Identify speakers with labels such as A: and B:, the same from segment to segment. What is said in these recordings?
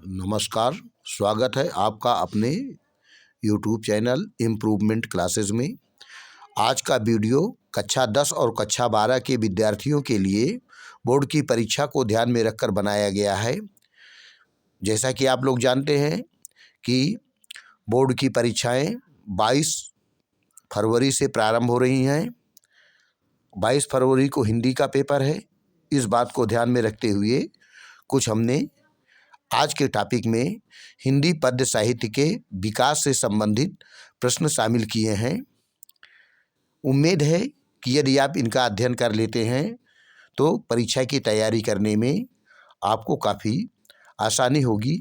A: नमस्कार, स्वागत है आपका अपने यूट्यूब चैनल इम्प्रूवमेंट क्लासेस में। आज का वीडियो कक्षा 10 और कक्षा 12 के विद्यार्थियों के लिए बोर्ड की परीक्षा को ध्यान में रखकर बनाया गया है। जैसा कि आप लोग जानते हैं कि बोर्ड की परीक्षाएं 22 फरवरी से प्रारंभ हो रही हैं। 22 फरवरी को हिंदी का पेपर है। इस बात को ध्यान में रखते हुए कुछ हमने आज के टॉपिक में हिंदी पद्य साहित्य के विकास से संबंधित प्रश्न शामिल किए हैं। उम्मीद है कि यदि आप इनका अध्ययन कर लेते हैं तो परीक्षा की तैयारी करने में आपको काफ़ी आसानी होगी।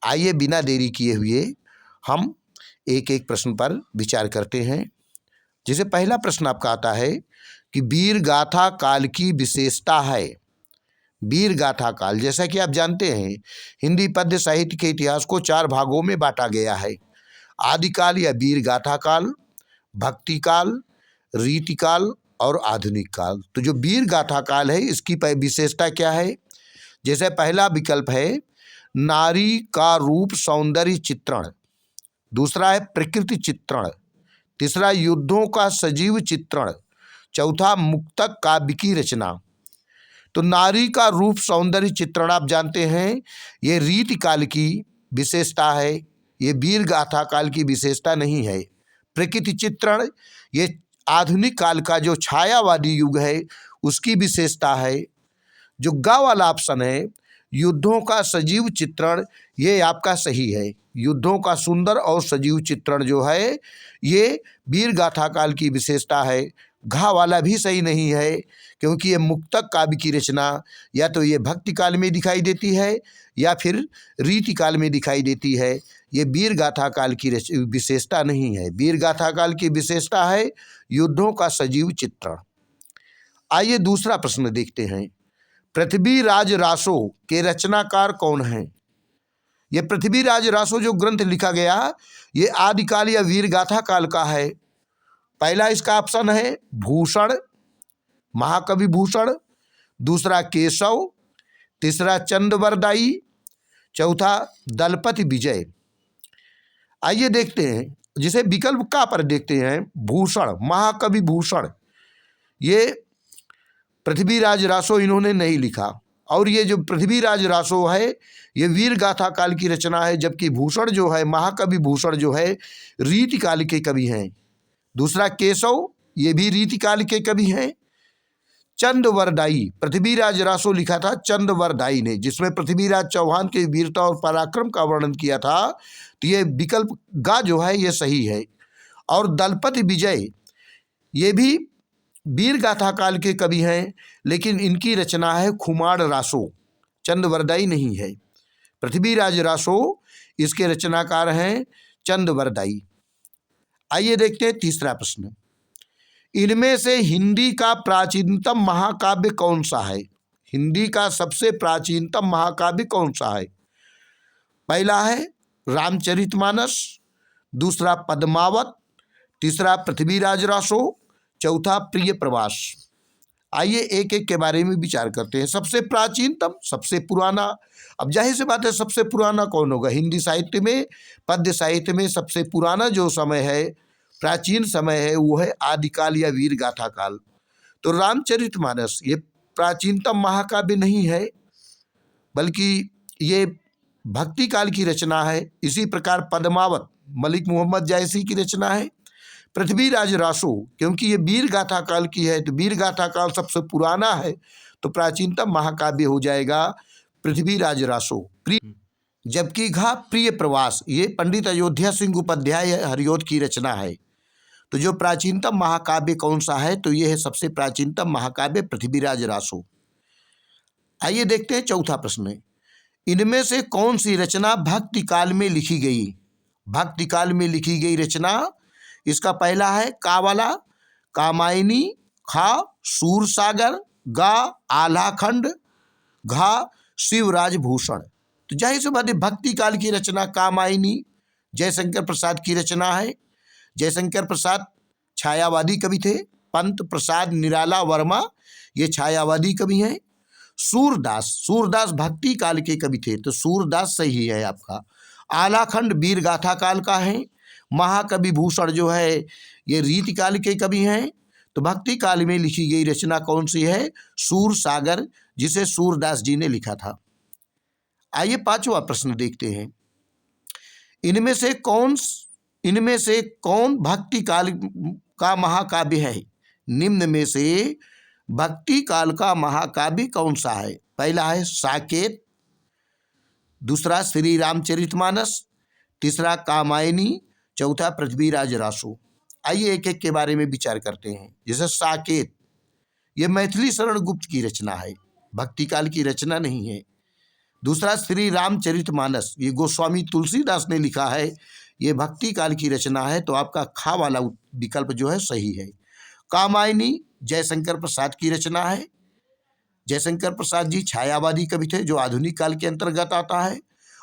A: आइए बिना देरी किए हुए हम एक एक प्रश्न पर विचार करते हैं। जैसे पहला प्रश्न आपका आता है कि वीर गाथा काल की विशेषता है। वीर गाथा काल, जैसा कि आप जानते हैं हिंदी पद्य साहित्य के इतिहास को 4 भागों में बांटा गया है। आदिकाल या वीर गाथा काल, भक्ति काल, रीति काल और आधुनिक काल। तो जो वीर गाथा काल है इसकी विशेषता क्या है? जैसे पहला विकल्प है नारी का रूप सौंदर्य चित्रण, दूसरा है प्रकृति चित्रण, तीसरा युद्धों का सजीव चित्रण, चौथा मुक्तक काव्य की रचना। तो नारी का रूप सौंदर्य चित्रण आप जानते हैं ये रीति काल की विशेषता है, ये वीर गाथा काल की विशेषता नहीं है। प्रकृति चित्रण ये आधुनिक काल का जो छायावादी युग है उसकी विशेषता है। जो गा वाला ऑप्शन है युद्धों का सजीव चित्रण ये आपका सही है। युद्धों का सुंदर और सजीव चित्रण जो है ये वीर गाथा काल की विशेषता है। घा वाला भी सही नहीं है क्योंकि ये मुक्तक काव्य की रचना या तो ये भक्ति काल में दिखाई देती है या फिर रीति काल में दिखाई देती है। ये वीर गाथा काल की विशेषता नहीं है। वीर गाथा काल की विशेषता है युद्धों का सजीव चित्रण। आइए दूसरा प्रश्न देखते हैं। पृथ्वीराज रासो के रचनाकार कौन हैं? ये पृथ्वीराज रासो जो ग्रंथ लिखा गया ये आदिकाल या वीर गाथा काल का है। पहला इसका ऑप्शन है भूषण, महाकवि भूषण, दूसरा केशव, तीसरा चंद्रवरदाई, चौथा दलपति विजय। आइए देखते हैं, जिसे विकल्प का पर देखते हैं। भूषण, महाकवि भूषण ये पृथ्वीराज रासो इन्होंने नहीं लिखा और ये जो पृथ्वीराज रासो है ये वीर गाथा काल की रचना है, जबकि भूषण जो है महाकवि भूषण जो है रीति काल के कवि हैं। दूसरा केशव ये भी रीति काल के कवि हैं। चंद्रवरदाई, पृथ्वीराज रासो लिखा था चंद्रवरदाई ने, जिसमें पृथ्वीराज चौहान के वीरता और पराक्रम का वर्णन किया था। तो ये विकल्प गा जो है ये सही है। और दलपति विजय ये भी वीर गाथा काल के कवि हैं लेकिन इनकी रचना है खुमार रासो, चंद्रवरदाई नहीं है। पृथ्वीराज रासो इसके रचनाकार हैं चंद्रवरदाई। आइए देखते हैं तीसरा प्रश्न। इनमें से हिंदी का प्राचीनतम महाकाव्य कौन सा है? हिंदी का सबसे प्राचीनतम महाकाव्य कौन सा है? पहला है रामचरितमानस, दूसरा पद्मावत, तीसरा पृथ्वीराज रासो, चौथा प्रिय प्रवास। आइए एक एक के बारे में विचार करते हैं। सबसे प्राचीनतम, सबसे पुराना। अब जाहिर सी बात है सबसे पुराना कौन होगा? हिंदी साहित्य में, पद्य साहित्य में सबसे पुराना जो समय है, प्राचीन समय है वो है आदिकाल या वीर गाथा काल। तो रामचरितमानस ये प्राचीनतम महाकाव्य नहीं है बल्कि ये भक्ति काल की रचना है। इसी प्रकार पद्मावत मलिक मोहम्मद जायसी की रचना है। पृथ्वीराज रासो क्योंकि ये वीर गाथा काल की है तो वीर गाथा काल सबसे पुराना है तो प्राचीनतम महाकाव्य हो जाएगा पृथ्वीराज रासो। जबकि घा प्रिय प्रवास ये पंडित अयोध्या सिंह उपाध्याय हरिऔध की रचना है। तो जो प्राचीनतम महाकाव्य कौन सा है? तो ये है सबसे प्राचीनतम महाकाव्य पृथ्वीराज रासो। आइए देखते हैं चौथा प्रश्न। इनमें से कौन सी रचना भक्ति काल में लिखी गई? भक्ति काल में लिखी गई रचना इसका पहला है कावाला, कामायनी, खा सूरसागर, गा आल्हाखंड, घा शिवराज भूषण। तो जाहिर सी बात है भक्ति काल की रचना कामायनी जयशंकर प्रसाद की रचना है। जयशंकर प्रसाद छायावादी कवि थे। पंत प्रसाद निराला वर्मा ये छायावादी कवि हैं। सूरदास, सूरदास भक्ति काल के कवि थे, तो सूरदास सही है आपका। आलाखंड वीर गाथा काल का है। महाकवि भूषण जो है ये रीति काल के कवि हैं। तो भक्ति काल में लिखी गई रचना कौन सी है? सूर सागर, जिसे सूरदास जी ने लिखा था। आइए पांचवा प्रश्न देखते हैं। इनमें से कौन भक्ति काल का महाकाव्य है? निम्न में से भक्ति काल का महाकाव्य कौन सा है? पहला है साकेत, दूसरा श्री रामचरितमानस, तीसरा कामायनी, चौथा पृथ्वीराज रासो। आइए एक एक के बारे में विचार करते हैं। जैसे साकेत, ये मैथिली शरण गुप्त की रचना है, भक्ति काल की रचना नहीं है। दूसरा श्री रामचरितमानस, ये गोस्वामी तुलसीदास ने लिखा है, ये भक्ति काल की रचना है, तो आपका खा वाला विकल्प जो है सही है। कामायनी जयशंकर प्रसाद की रचना है। जयशंकर प्रसाद जी छायावादी कवि थे, जो आधुनिक काल के अंतर्गत आता है।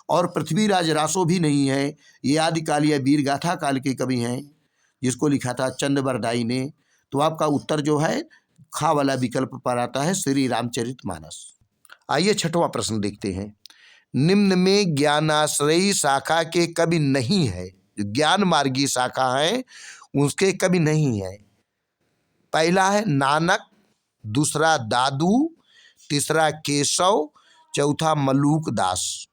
A: और पृथ्वीराज रासो भी नहीं है, ये आदिकाल या वीर गाथा काल के कवि हैं, जिसको लिखा था चंद्रबरदाई ने। तो आपका उत्तर जो है खा वाला विकल्प पर आता है, श्री रामचरितमानस। आइए छठवां प्रश्न देखते हैं। निम्न में ज्ञानाश्रयी शाखा के कवि नहीं है, जो ज्ञान मार्गी शाखा है उसके कवि नहीं है। पहला है नानक, दूसरा दादू, तीसरा केशव, चौथा मलूक दास।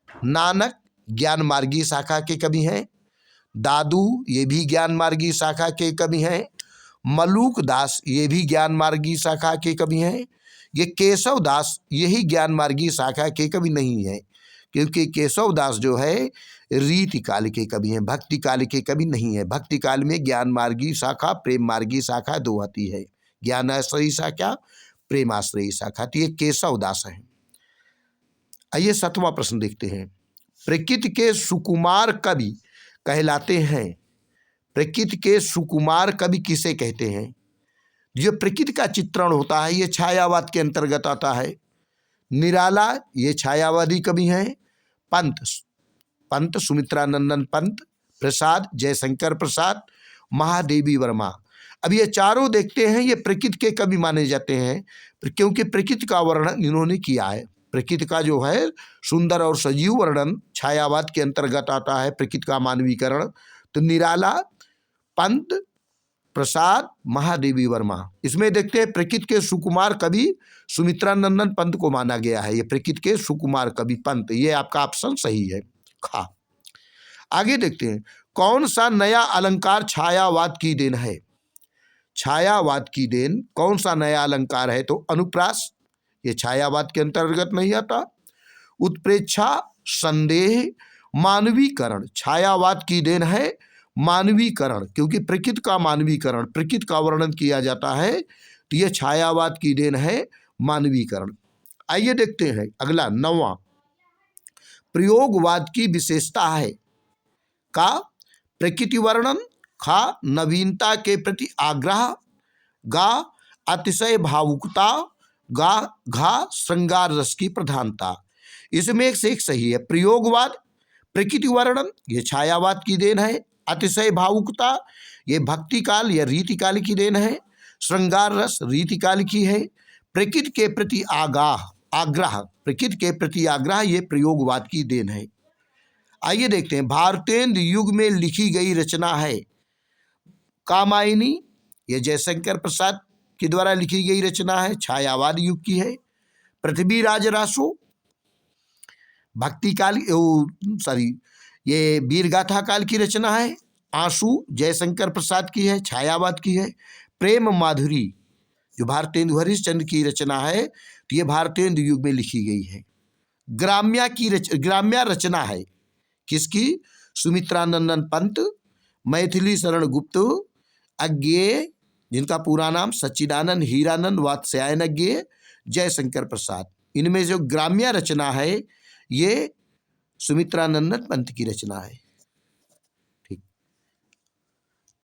A: नानक ज्ञान मार्गी शाखा के कवि हैं। दादू ये भी ज्ञान मार्गी शाखा के कवि हैं। मलूक दास ये भी ज्ञान मार्गी शाखा के कवि हैं। ये केशव दास यही ज्ञान मार्गी शाखा के कवि नहीं है, क्योंकि केशव दास जो है रीति काल के कवि हैं, भक्ति काल के कवि नहीं है। भक्ति काल में ज्ञान मार्गी शाखा, प्रेम मार्गी शाखा दो आती है, ज्ञानाश्रयी शाखा, प्रेमाश्रयी शाखा। तो ये केशव दास है। आइए सातवां प्रश्न देखते हैं। प्रकृति के सुकुमार कवि कहलाते हैं। प्रकृति के सुकुमार कवि किसे कहते हैं? जो प्रकृति का चित्रण होता है, ये छायावाद के अंतर्गत आता है। निराला ये छायावादी कवि हैं। पंत सुमित्रानंदन पंत, प्रसाद जयशंकर प्रसाद, महादेवी वर्मा। अब ये चारों देखते हैं, ये प्रकृति के कवि माने जाते हैं, क्योंकि प्रकृति का वर्णन इन्होंने किया है। प्रकृति का जो है सुंदर और सजीव वर्णन छायावाद के अंतर्गत आता है, प्रकृति का मानवीकरण। तो निराला, पंत, प्रसाद, महादेवी वर्मा। इसमें देखते हैं प्रकृति के सुकुमार कवि सुमित्रानंदन पंत को माना गया है। ये प्रकृति के सुकुमार कवि पंत, ये आपका ऑप्शन सही है, खा। आगे देखते हैं। कौन सा नया अलंकार छायावाद की देन है? छायावाद की देन कौन सा नया अलंकार है? तो अनुप्रास, ये छायावाद के अंतर्गत नहीं आता। उत्प्रेक्षा, संदेह, मानवीकरण छायावाद की देन है। मानवीकरण, क्योंकि प्रकृति का मानवीकरण, प्रकृति का वर्णन किया जाता है, तो यह छायावाद की देन है, मानवीकरण। आइए देखते हैं अगला नौवां। प्रयोगवाद की विशेषता है। का प्रकृति वर्णन, खा नवीनता के प्रति आग्रह, गा अतिशय भावुकता, घा श्रृंगार रस की प्रधानता। इसमें एक से एक सही है। प्रयोगवाद प्रकृति वर्णन ये छायावाद की देन है। अतिशय भावुकता ये भक्ति काल या रीति काल की देन है। श्रृंगार रस रीति काल की है। प्रकृति के प्रति आग्रह, प्रकृति के प्रति आग्रह ये प्रयोगवाद की देन है। आइए देखते हैं। भारतेंदु युग में लिखी गई रचना है। कामायनी ये जयशंकर प्रसाद के द्वारा लिखी गई रचना है, छायावाद युग की है। पृथ्वीराज रासो भक्ति काल ये वीरगाथा काल की रचना है। आंसू जयशंकर प्रसाद की है, छायावाद की है। प्रेम माधुरी जो भारतेंदु हरिश्चंद्र की रचना है, तो ये भारतेंदु युग में लिखी गई है। ग्राम्या रचना है किसकी? सुमित्रानंदन पंत, मैथिली शरण गुप्त, अज्ञेय जिनका पूरा नाम सच्चिदानंद हीरानंद वात्स्यायन, जयशंकर प्रसाद। इनमें जो ग्राम्य रचना है ये सुमित्रानंदन पंत की रचना है।